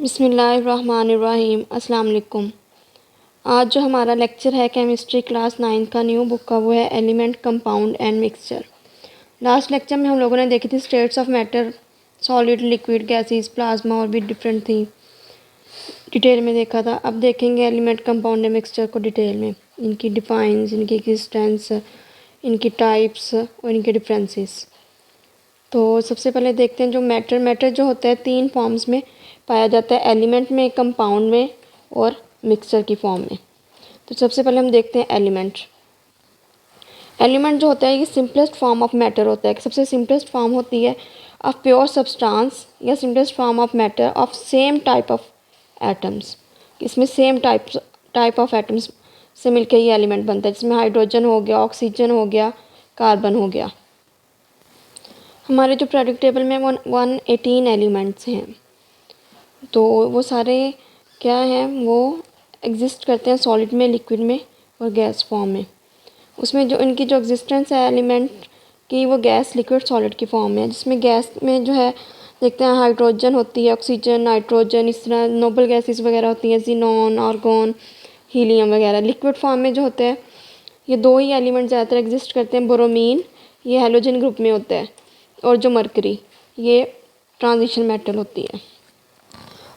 बिस्मिल्लाहिर्रहमानिर्रहीम। अस्सलाम वालेकुम। आज जो हमारा लेक्चर है केमिस्ट्री क्लास 9 का न्यू बुक का, वो है element, compound and mixture. Last lecture में हम लोगों ने देखी थी states of matter, solid, liquid, gases, plasma और भी डिफरेंट थी, डिटेल में देखा था। अब देखेंगे एलिमेंट, कंपाउंड एंड मिक्सचर को डिटेल में, इनकी डिफाइंस, इनकी एग्जिस्टेंस, इनकी टाइप्स और इनके डिफरेंसेस। तो सबसे पहले देखते हैं जो मैटर जो होता है तीन फॉर्म्स में पाया जाता है, एलिमेंट में, कंपाउंड में और मिक्सचर की फॉर्म में। तो सबसे पहले हम देखते हैं एलिमेंट। एलिमेंट जो होता है ये सिंपलेस्ट फॉर्म ऑफ मैटर होता है, सबसे सिंपलेस्ट फॉर्म होती है ऑफ प्योर सब्सटेंस या simplest form of matter of same type of atoms. इसमें सेम टाइप ऑफ एटम्स से मिलकर ये एलिमेंट बनता है, जिसमें हाइड्रोजन हो गया, ऑक्सीजन हो गया, कार्बन हो गया। हमारे जो पीरियोडिक टेबल में 118 एलिमेंट्स हैं, तो वो सारे क्या हैं, वो एग्जिस्ट करते हैं सॉलिड में, लिक्विड में और गैस फॉर्म में। उसमें जो इनकी जो एग्जिस्टेंस है एलिमेंट की, वो गैस, लिक्विड, सॉलिड की फॉर्म में है। जिसमें गैस में जो है देखते हैं हाइड्रोजन होती है, ऑक्सीजन, नाइट्रोजन, इस तरह नोबल गैसेस वगैरह होती हैं, ज़ीनॉन, आर्गॉन, हीलियम वगैरह। लिक्विड फॉर्म में जो होते हैं ये दो ही एलिमेंट ज़्यादातर एग्जिस्ट करते हैं, बोरोमीन, ये हैलोजन ग्रुप में होता है, और जो मरकरी, ये ट्रांजिशन मेटल होती है।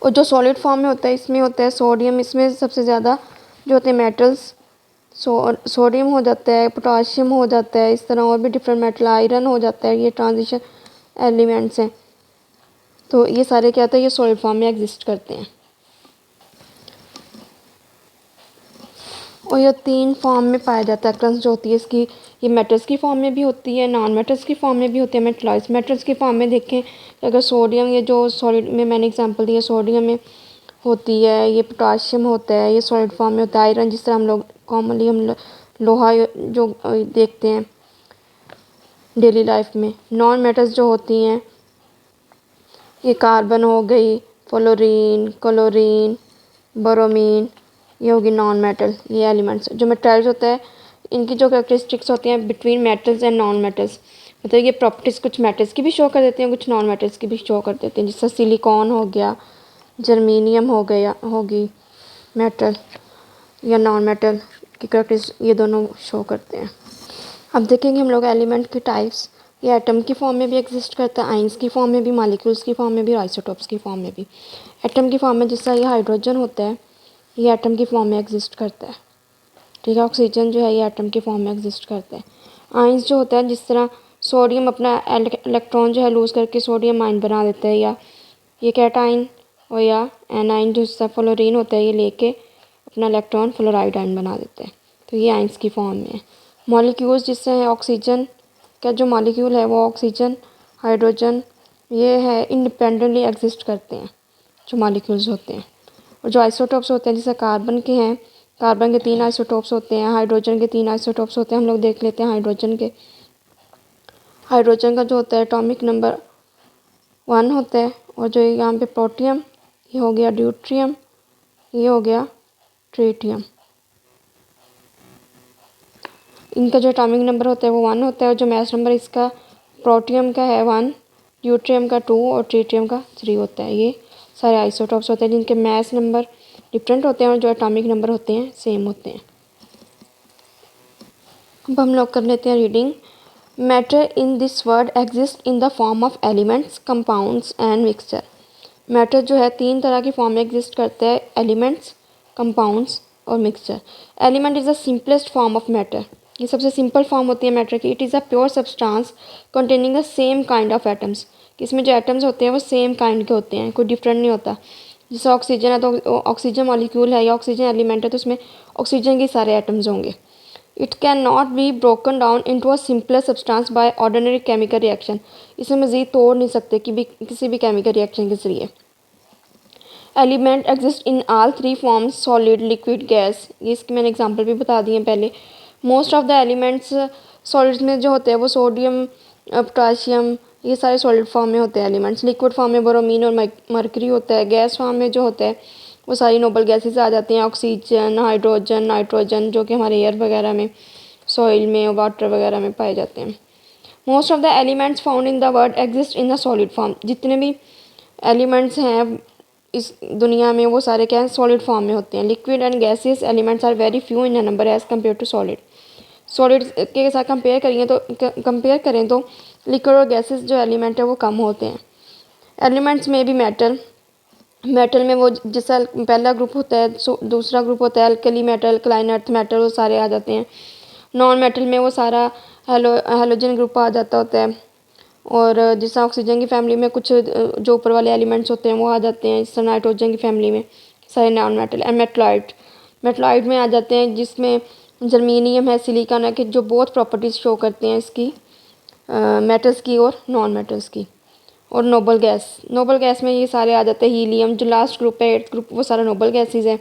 और जो सॉलिड फॉर्म में होता है इसमें होता है सोडियम। इसमें सबसे ज़्यादा जो होते हैं मेटल्स, सोडियम हो जाता है, पोटाशियम हो जाता है, इस तरह और भी डिफरेंट मेटल, आयरन हो जाता है। ये ट्रांजिशन एलिमेंट्स हैं। तो ये सारे क्या होता है, ये सॉलिड फॉर्म में एग्जिस्ट करते हैं। और ये तीन फॉर्म में पाया जाता है करंस जो होती है इसकी, ये मेटल्स की फॉर्म में भी होती है, नॉन मेटल्स की फॉर्म में भी होती है, मेटलाइज। मेटल्स की फॉर्म में देखें अगर सोडियम, ये जो सॉलिड में मैंने एग्जांपल दिया, सोडियम में होती है, ये पोटाशियम होता है, ये सॉलिड फॉर्म में होता है। आयरन, जिस तरह हम लोग कॉमनली लोहा जो देखते हैं डेली लाइफ में। नॉन मेटल्स जो होती हैं, ये कार्बन हो गई, फ्लोरीन, क्लोरीन, बोरोमीन, ये होगी नॉन मेटल। ये एलिमेंट्स जो मेटल्स होता है, इनकी जो कैरेक्टरिस्टिक्स होती हैं between metals and non metals, मतलब ये प्रॉपर्टीज़ कुछ मेटल्स की भी शो कर देती हैं, कुछ नॉन मेटल्स की भी शो कर देती हैं। जैसे सिलिकॉन हो गया, जर्मीनियम हो गया, होगी मेटल या नॉन मेटल की कैरेक्टरिस्टिक्स, ये दोनों शो करते हैं। अब देखेंगे हम लोग एलिमेंट की टाइप्स। ये एटम की फॉर्म में भी एग्जिस्ट करता है, आइंस की फॉर्म में भी, मॉलिक्यूल्स की फॉर्म में भी, आइसोटोप्स की फॉर्म में भी। एटम की फॉर्म में जिस तरह ये हाइड्रोजन होता है, ये एटम की फॉर्म में एग्जिस्ट करता है, ठीक है। ऑक्सीजन जो है ये एटम की फॉर्म में एग्जिस्ट करता है। आइंस जो होता है, जिस तरह सोडियम अपना इलेक्ट्रॉन जो है लूज़ करके सोडियम आयन बना देता है, या ये कैटाइन, और या एनाइन जो जिसका फ्लोरीन होता है, ये लेके अपना इलेक्ट्रॉन फ्लोराइड आयन बना देता है। तो ये आइंस की फॉर्म में है। मॉलिक्यूल्स जिससे है ऑक्सीजन का जो मॉलिक्यूल है, वो ऑक्सीजन, हाइड्रोजन, ये है इंडिपेंडेंटली एग्जिस्ट करते हैं जो मॉलिक्यूल्स होते हैं। और जो आइसोटोप्स होते हैं, जैसे कार्बन के हैं, कार्बन के 3 आइसोटोप्स होते हैं, हाइड्रोजन के 3 आइसोटोप्स होते हैं। हम लोग देख लेते हैं हाइड्रोजन के। हाइड्रोजन का जो होता है एटॉमिक नंबर 1 होता है, और जो यहाँ पे प्रोटियम, ये हो गया ड्यूट्रियम, ये हो गया ट्रीटियम। इनका जो एटॉमिक नंबर होता है वो 1 होता है, और जो मास नंबर इसका प्रोटियम का है 1, ड्यूट्रियम का 2 और ट्रीटियम का 3 होता है। ये सारे आइसोटोप्स होते हैं जिनके मास नंबर डिफरेंट होते हैं और जो एटॉमिक नंबर होते हैं सेम होते हैं। अब हम लोग कर लेते हैं reading. Matter in this word exist in the form of elements, compounds and mixture. Matter जो है 3 तरह की फॉर्म में एग्जिस्ट करता है, एलिमेंट्स, कंपाउंड्स और mixture. Element is the simplest form of matter, ये सबसे सिंपल फॉर्म होती है मैटर की। It is a pure substance containing the same kind of atoms, इसमें जो एटम्स होते हैं वो सेम काइंड के होते हैं, कोई डिफरेंट नहीं होता। जैसे ऑक्सीजन है तो ऑक्सीजन मॉलिक्यूल है या ऑक्सीजन एलिमेंट है, तो उसमें ऑक्सीजन के सारे एटम्स होंगे। It can not be broken down into a simpler substance by ordinary chemical reaction, इसे मज़ीद तोड़ नहीं सकते कि भी किसी भी केमिकल रिएक्शन के ज़रिए। Element exist in all 3 forms, solid, liquid, gas. ये इसकी मैंने एग्जांपल भी बता दिए पहले। Most of the elements solids में जो होते हैं वो सोडियम, पोटाशियम, ये सारे सॉलिड फॉर्म में होते हैं एलिमेंट्स। लिक्विड फॉर्म में बोरोमीन और मरकरी होता है। गैस फॉर्म में जो होता है वो सारी नोबल गैसेस आ जाती हैं, ऑक्सीजन, हाइड्रोजन, नाइट्रोजन, जो कि हमारे एयर वगैरह में, सॉइल में, वाटर वगैरह में पाए जाते हैं। Most of the elements found in the world exist in the solid form, जितने भी एलिमेंट्स हैं इस दुनिया में वो सारे क्या हैं, सॉलिड फॉर्म में होते हैं। Liquid and gases elements are very few in number as compare to solid. Solid के साथ कंपेयर करें तो लिक्विड और गैसेस जो एलिमेंट है वो कम होते हैं। एलिमेंट्स में भी मेटल में वो जैसा पहला ग्रुप होता है, दूसरा ग्रुप होता है alkali metal, alkaline earth metal, वो सारे आ जाते हैं। नॉन मेटल में वो सारा हेलोजन ग्रुप आ जाता होता है। और जैसा ऑक्सीजन की फैमिली में कुछ जो ऊपर वाले एलिमेंट्स होते हैं वो आ जाते हैं, जैसे नाइट्रोजन की फैमिली में सारे नॉन मेटल। एंड मेटलॉइड में आ जाते हैं जिसमें जर्मीनियम है, सिलिकॉन है, कि जो बहुत प्रॉपर्टीज़ शो करते हैं इसकी, मेटल्स की और नॉन मेटल्स की। और नोबल गैस में ये सारे आ जाते हैं। हीलियम जो लास्ट ग्रुप है, 8th ग्रुप, वो सारा नोबल गैसेज है,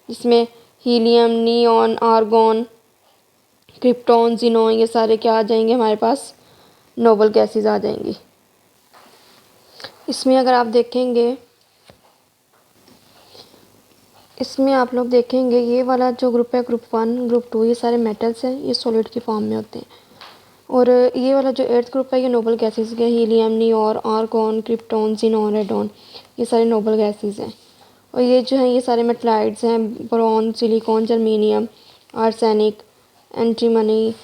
जिसमें helium, neon, argon, krypton, xenon, ये सारे क्या आ जाएंगे हमारे पास, नोबल गैसेज आ जाएंगी। इसमें अगर आप देखेंगे, इसमें आप लोग देखेंगे ये वाला जो ग्रुप है, ग्रुप 1, ग्रुप 2, ये सारे मेटल्स हैं, ये सॉलिड की फॉर्म में होते हैं। और ये वाला जो 8th ग्रुप है, ये नोबल गैसेस के, helium, neon, argon, krypton, xenon, radon, ये सारे नोबल गैसेस हैं। और ये जो हैं ये सारे मेटलाइड्स हैं, boron, silicon, germanium, arsenic, antimony,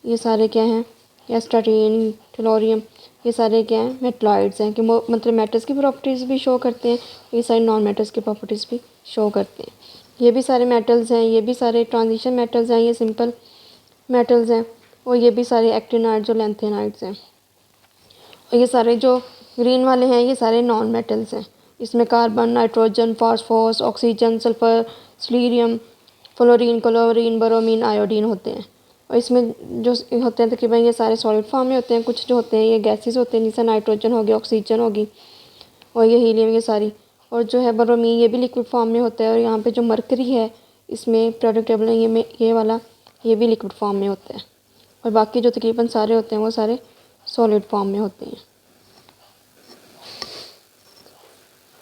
ये सारे क्या हैं, एस्टाटीन, टेलोरियम, ये सारे क्या हैं, मेटलॉइड्स हैं, कि मतलब मेटल्स की प्रॉपर्टीज़ भी शो करते हैं, ये सारे नॉन मेटल्स की प्रॉपर्टीज़ भी शो करते हैं। ये भी सारे मेटल्स हैं, ये भी सारे ट्रांजिशन मेटल्स हैं, ये सिंपल मेटल्स हैं। और ये भी सारे एक्टिनाइड्स और लैंथेनाइड्स हैं। और ये सारे जो ग्रीन वाले हैं ये सारे नॉन मेटल्स हैं। इसमें carbon, nitrogen, phosphorus, oxygen, sulphur, selenium, fluorine, chlorine, bromine, iodine होते हैं। और इसमें जो होते हैं तकरीबन ये सारे सॉलिड फॉर्म में होते हैं। कुछ जो होते हैं ये गैसेस होते हैं, जैसे नाइट्रोजन हो गया, ऑक्सीजन होगी, और ये हीलियम, ये सारी। और जो है ब्रोमीन, ये भी लिक्विड फॉर्म में होता है। और यहाँ पे जो मरकरी है इसमें पीरियोडिक टेबल में ये वाला, ये भी लिक्विड फॉर्म में होता है। और बाकी जो तकरीबन सारे होते हैं वो सारे सॉलिड फॉर्म में होते हैं।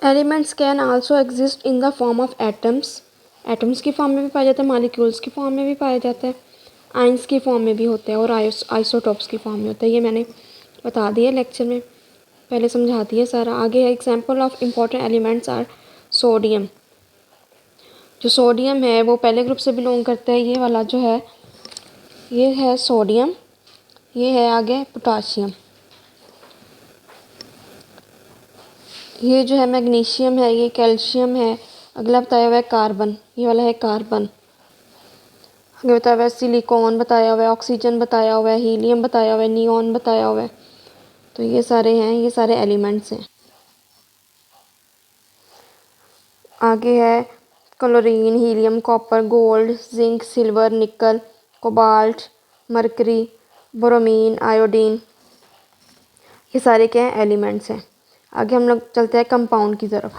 Elements can also exist in the form of atoms. Atoms की फॉर्म में भी पाया जाता है, मालिक्यूल्स की फॉर्म में भी पाया जाता है, आइंस की फॉर्म में भी होते हैं, और आइसोटॉप्स की फॉर्म में होता है। ये मैंने बता दिया लेक्चर में, पहले समझा दिया सारा। आगे है example of important elements are sodium. जो सोडियम है वो पहले ग्रुप से बिलोंग करता है। ये वाला जो है ये है सोडियम, ये है आगे पोटाशियम। ये जो है मैग्नीशियम है, ये कैल्शियम है। अगला बताया हुआ है कार्बन, ये वाला है कार्बन। आगे बताया हुआ है सिलिकॉन, बताया हुआ है ऑक्सीजन, बताया हुआ है हीलियम, बताया हुआ है नियॉन, बताया हुआ है। तो ये सारे हैं, ये सारे एलिमेंट्स हैं। आगे है chlorine, helium, copper, gold, zinc, silver, निकल, कोबाल्ट, मरकरी, ब्रोमीन, आयोडीन, ये सारे क्या हैं, एलिमेंट्स हैं। आगे हम लोग चलते हैं कंपाउंड की तरफ।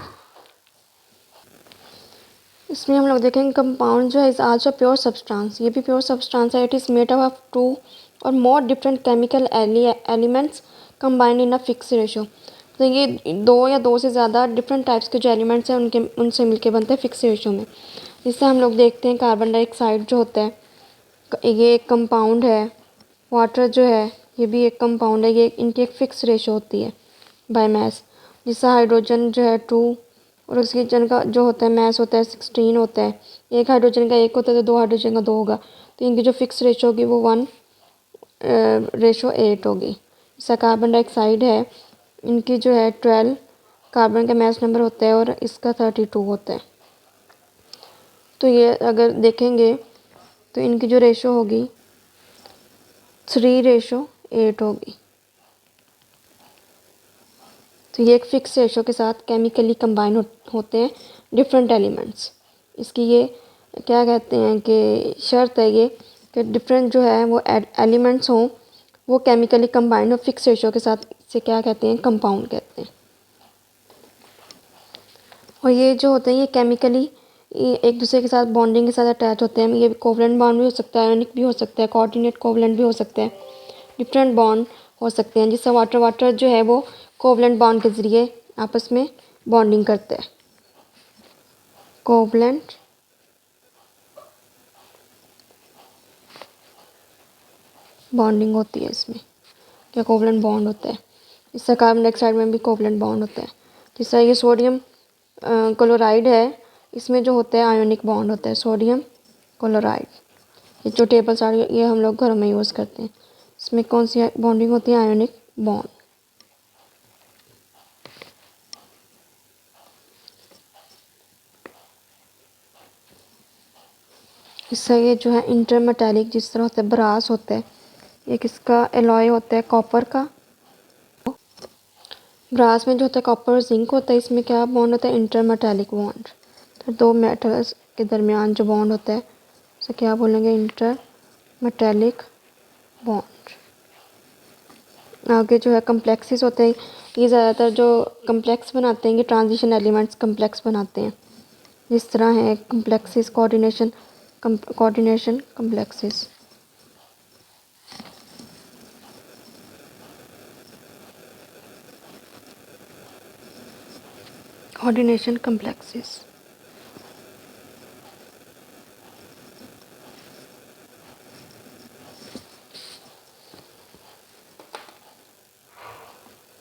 इसमें हम लोग देखेंगे कंपाउंड जो है इज़ आल्सो प्योर सब्सटेंस। ये भी प्योर सब्सटेंस है। It is made up of 2 और more different chemical elements combined in a fix ratio. तो ये 2 या 2 से ज़्यादा डिफरेंट टाइप्स के जो एलिमेंट्स हैं उनसे मिलके बनते हैं फिक्स रेशो में। जिससे हम लोग देखते हैं कार्बन डाइऑक्साइड जो होता है ये एक कंपाउंड है। वाटर जो है ये भी एक कंपाउंड है। ये इनकी एक फ़िक्स रेशो होती है बाय मास। जिससे हाइड्रोजन जो है 2 और ऑक्सीजन का जो होता है मास होता है 16 होता है। एक हाइड्रोजन का 1 होता है तो 2 हाइड्रोजन का 2 होगा। तो इनकी जो फिक्स रेशो होगी वो 1:8 होगी। जैसा कार्बन डाइऑक्साइड है इनकी जो है 12 कार्बन का मास नंबर होता है और इसका 32 होता है। तो ये अगर देखेंगे तो इनकी जो रेशो होगी 3:8 होगी। तो ये एक फिक्स रेशो के साथ केमिकली कंबाइन होते हैं डिफरेंट एलिमेंट्स। इसकी ये क्या कहते हैं कि शर्त है ये कि डिफरेंट जो है वो एलिमेंट्स हों, वो केमिकली कंबाइंड हो फिक्स रेशो के साथ। इसे क्या कहते हैं, कंपाउंड कहते हैं। और ये जो होते हैं ये केमिकली एक दूसरे के साथ बॉन्डिंग के साथ अटैच होते हैं। ये कोवलेंट बॉन्ड भी हो सकता है, आयोनिक भी हो सकता है, कोऑर्डिनेट कोवलेंट भी हो सकता है, डिफरेंट बॉन्ड हो सकते हैं। जिससे वाटर जो है वो कोवलेंट बॉन्ड के ज़रिए आपस में बॉन्डिंग करते हैं। कोवलेंट बॉन्डिंग होती है इसमें, क्या कोवलेंट बॉन्ड होता है। इससे कार्बन डाइऑक्साइड में भी कोवलेंट बॉन्ड होता है। जिससे ये सोडियम क्लोराइड है, इसमें जो होता है आयोनिक बॉन्ड होता है, सोडियम क्लोराइड। ये जो टेबल्स आ रही है ये हम लोग घरों में यूज़ करते हैं। इसमें कौन सी बॉन्डिंग होती है? Ionic bond. इससे ये जो है इंटरमेटालिक जिस तरह होता है, ब्रास होता है, ये किसका एलॉय होता है? कॉपर का। ब्रास में जो होता है कॉपर और जिंक होता है, इसमें क्या बॉन्ड होता है? इंटरमेटालिक बॉन्ड। तो दो मेटल्स के दरमियान जो बॉन्ड होता है उसे क्या बोलेंगे? इंटरमेटालिक बॉन्ड। आगे जो है कम्प्लेक्सेस होते हैं, ये ज़्यादातर जो कम्प्लेक्स बनाते हैं ये ट्रांजिशन एलिमेंट्स कम्प्लेक्स बनाते हैं। जिस तरह है complexes, coordination complexes. Coordination complexes.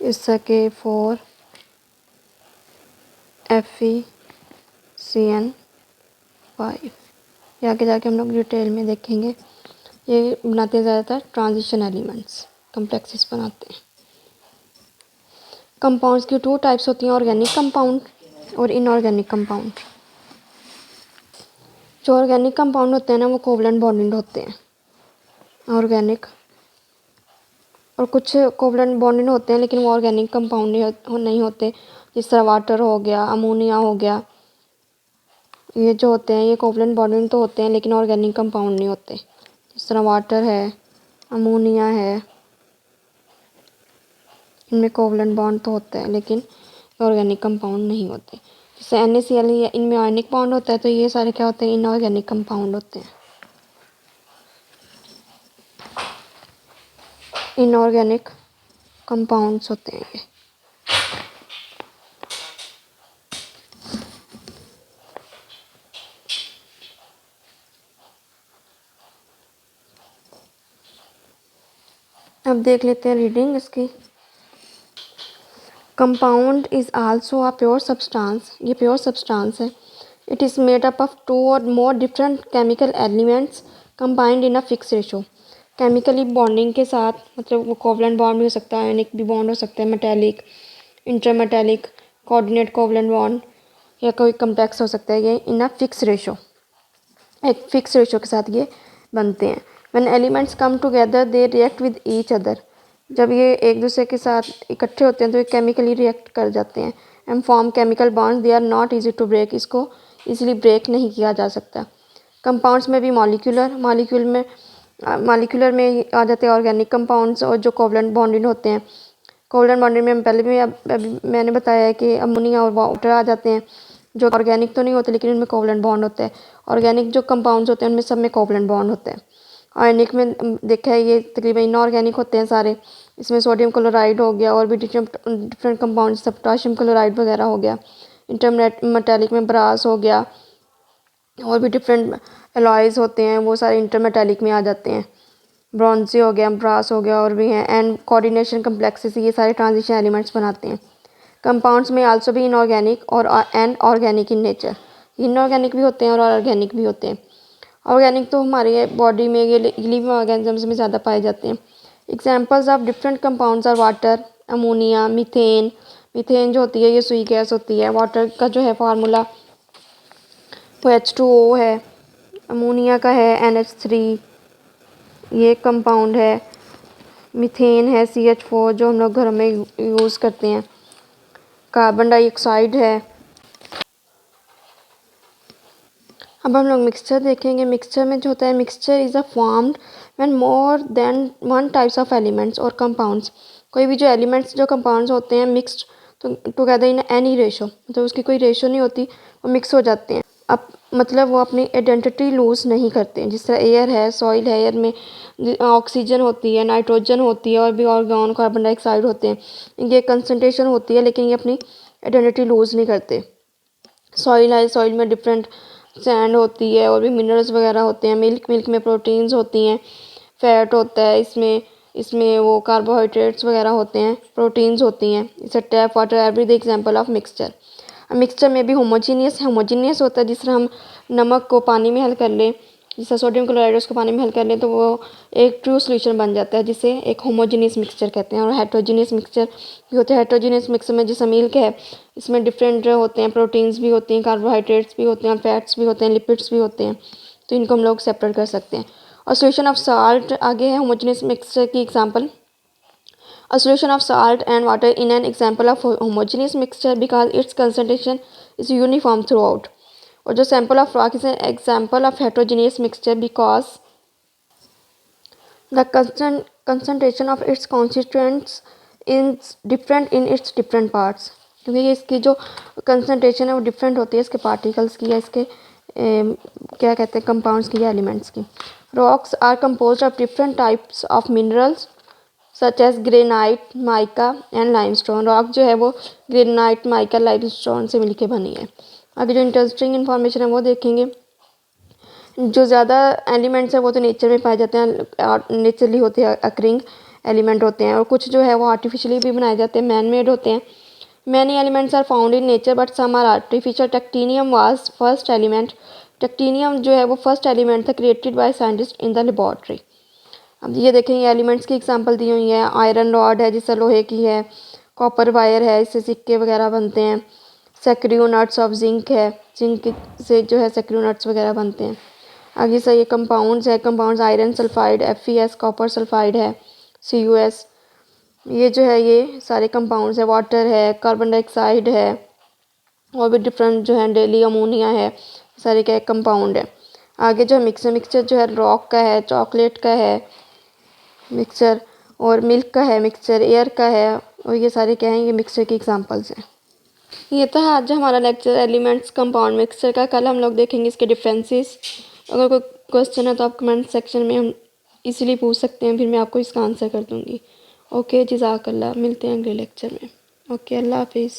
इसका K4 FeCN5। ये आगे जाके हम लोग डिटेल में देखेंगे। ये बनाते हैं ज़्यादातर ट्रांजिशन एलिमेंट्स, कम्प्लेक्सेस बनाते हैं। कंपाउंड्स की टू टाइप्स होती हैं, ऑर्गेनिक कंपाउंड और इनऑर्गेनिक कंपाउंड। जो ऑर्गेनिक कंपाउंड होते हैं ना वो कोवलेंट बॉन्डिंग होते हैं, ऑर्गेनिक, और कुछ कोवलेंट बॉन्डिंग होते हैं लेकिन वो ऑर्गेनिक कंपाउंड नहीं होते। जिस तरह वाटर हो गया, अमोनिया हो गया, ये जो होते हैं ये कोवलेंट बॉन्डिंग तो होते हैं लेकिन ऑर्गेनिक कंपाउंड नहीं होते। जिस तरह वाटर है, अमोनिया है, इनमें कोवलेंट बॉन्ड तो होता है लेकिन ऑर्गेनिक कंपाउंड नहीं होते। जैसे NaCl, इनमें आयनिक बॉन्ड होता है, तो ये सारे क्या होते हैं? इनऑर्गेनिक कंपाउंड होते हैं, इनऑर्गेनिक कंपाउंड्स होते हैं ये। अब देख लेते हैं रीडिंग इसकी। Compound is also a pure substance, ये प्योर सब्सटेंस है। It is made up of two और more different chemical elements combined in a fix ratio. Chemically bonding के साथ, मतलब वो कोवलेंट बॉन्ड भी हो सकता है, आयनिक भी बॉन्ड हो सकता है, metallic, intermetallic, coordinate covalent bond, या कोई कम्प्लेक्स हो सकता है। ये इन अ फिक्स रेशो, एक फिक्स रेशो के साथ ये बनते हैं। When elements come together they react with each other. जब ये एक दूसरे के साथ इकट्ठे होते हैं तो ये केमिकली रिएक्ट कर जाते हैं। And form chemical bonds, they are not easy to break, इसको इजीली ब्रेक नहीं किया जा सकता। कंपाउंड्स में भी मॉलिक्यूलर में आ जाते हैं ऑर्गेनिक कंपाउंड्स, और जो कोवलेंट बॉन्डिंग होते हैं। कोवलेंट बॉन्डिंग में पहले भी अभी मैंने बताया है कि अमोनिया और वाटर आ जाते हैं, जो ऑर्गेनिक तो नहीं होते लेकिन उनमें कोवलेंट बॉन्ड होता है। ऑर्गेनिक जो कंपाउंड्स होते हैं उनमें सब में कोवलेंट बॉन्ड होते हैं। आयनिक में देखा है ये तकरीबन इनऑर्गेनिक होते हैं सारे। इसमें सोडियम क्लोराइड हो गया और भी डिफरेंट कंपाउंड, सब पोटाशियम क्लोराइड वगैरह हो गया। इंटरमेटालिक में ब्रास हो गया, और भी डिफरेंट एलॉयज़ होते हैं, वो सारे इंटरमेटालिक में आ जाते हैं। ब्रॉन्जी हो गया, ब्रास हो गया, और भी हैं। एंड कोऑर्डिनेशन कम्प्लेक्सेस, ये सारे ट्रांजिशन एलिमेंट्स बनाते हैं। कंपाउंड्स में आल्सो भी इनऑर्गेनिक और and organic in nature, inorganic भी होते हैं और ऑर्गेनिक भी होते हैं। ऑर्गेनिक तो हमारे बॉडी में ये लिविंग ऑर्गेनिजम्स में ज़्यादा पाए जाते हैं। Examples of different compounds are water, ammonia, methane. Methane जो होती है ये सुई गैस होती है। वाटर का जो है फार्मूला वो H2O है। अमोनिया का है NH3, ये कंपाउंड है। मीथेन है CH4 जो हम लोग घरों में यूज़ करते हैं। कार्बन डाइऑक्साइड है। अब हम लोग मिक्सचर देखेंगे। मिक्सचर में जो होता है, mixture is a formed when more than one types of elements और कंपाउंड्स। कोई भी जो एलिमेंट्स जो कंपाउंड्स होते हैं mixed together in any ratio, मतलब उसकी कोई रेशो नहीं होती, वो मिक्स हो जाते हैं। अब मतलब वो अपनी आइडेंटिटी लूज़ नहीं करते हैं। जिस तरह एयर है, सॉइल है, एयर में ऑक्सीजन होती है, नाइट्रोजन होती है, और भी ऑर्गन, कार्बन डाइऑक्साइड होते हैं। इनकी कंसनट्रेशन होती है लेकिन ये अपनी आइडेंटिटी लूज़ नहीं करते। सॉइल है, सॉइल में डिफरेंट सैंड होती है और भी मिनरल्स वगैरह होते हैं। मिल्क में प्रोटीन्स होती हैं, फैट होता है इसमें, वो कार्बोहाइड्रेट्स वगैरह होते हैं, प्रोटीन्स होती हैं। इसे tap water every the example of mixture. Mixture में भी होमोजीनियस होता है। जिस तरह हम नमक को पानी में हल कर लें, जिस तरह सोडियम क्लोराइड उसको पानी में हल कर लें तो वो एक ट्रू सोल्यूशन बन जाता है, जिसे एक होमोजीनियस मिक्सचर कहते हैं। और हेट्रोजीनियस मिक्सचर भी होते हैं। हेट्रोजीनियस मिक्सचर में जैसे मिल्क है, इसमें डिफरेंट होते हैं, प्रोटीन्स भी होती हैं, कार्बोहाइड्रेट्स भी होते हैं, फैट्स भी होते हैं, लिपिड्स भी होते हैं, तो इनको हम लोग सेपरेट कर सकते हैं। और सोल्यूशन ऑफ साल्ट आगे है होमोजीनियस मिक्सचर की example. A solution of salt and water in an example of homogeneous mixture because its concentration is uniform throughout. और जो sample of rock is an example of heterogeneous mixture because the concentration of its constituents is different in its different parts. क्योंकि इसकी जो concentration है वो different होती है इसके particles की या इसके क्या कहते हैं compounds की या elements की. Rocks are composed of different types of minerals such as granite, mica and limestone. Rock जो है वो ग्रेनाइट, माइका, लाइमस्टोन से मिलके बनी है। आगे जो इंटरेस्टिंग इन्फॉर्मेशन है वो देखेंगे। जो ज़्यादा एलिमेंट्स है वो तो नेचर में पाए जाते हैं, नेचुरली होते हैं, अकरिंग एलिमेंट होते हैं, और कुछ जो है वो आर्टिफिशियली भी बनाए जाते हैं, मैन मेड होते हैं। Many elements are found in nature but some are artificial. Technetium was first element. Technetium जो है वो फर्स्ट एलिमेंट था created by scientist in the laboratory. अब ये देखेंगे एलिमेंट्स की एग्जांपल दी हुई है। आयरन रॉड है जिससे लोहे की है, कॉपर वायर है इससे सिक्के वगैरह बनते हैं, सेक्रियो नट्स ऑफ जिंक है, जिंक से जो है सेक्रियो नट्स वगैरह बनते हैं। आगे से ये कंपाउंड्स है, compounds iron sulphide, FeS, copper sulphide है, CuS, ये जो है ये सारे कंपाउंड्स है। वाटर है, कार्बन डाइऑक्साइड है, और भी डिफरेंट जो है, डेली अमोनिया है, सारे क्या कंपाउंड है। आगे जो है मिक्सचर जो है रॉक का है, चॉकलेट का है मिक्सचर, और मिल्क का है मिक्सचर, एयर का है, और ये सारे क्या हैं, ये मिक्सचर के एग्जांपल्स हैं। ये तो है आज हमारा लेक्चर एलिमेंट्स कंपाउंड मिक्सचर का। कल हम लोग देखेंगे इसके डिफरेंसेस। अगर कोई क्वेश्चन है तो आप कमेंट सेक्शन में हम इजीली पूछ सकते हैं, फिर मैं आपको इसका आंसर कर दूँगी। ओके, जज़ाकल्लाह। मिलते हैं अगले लेक्चर में। ओके, अल्लाह हाफिज़।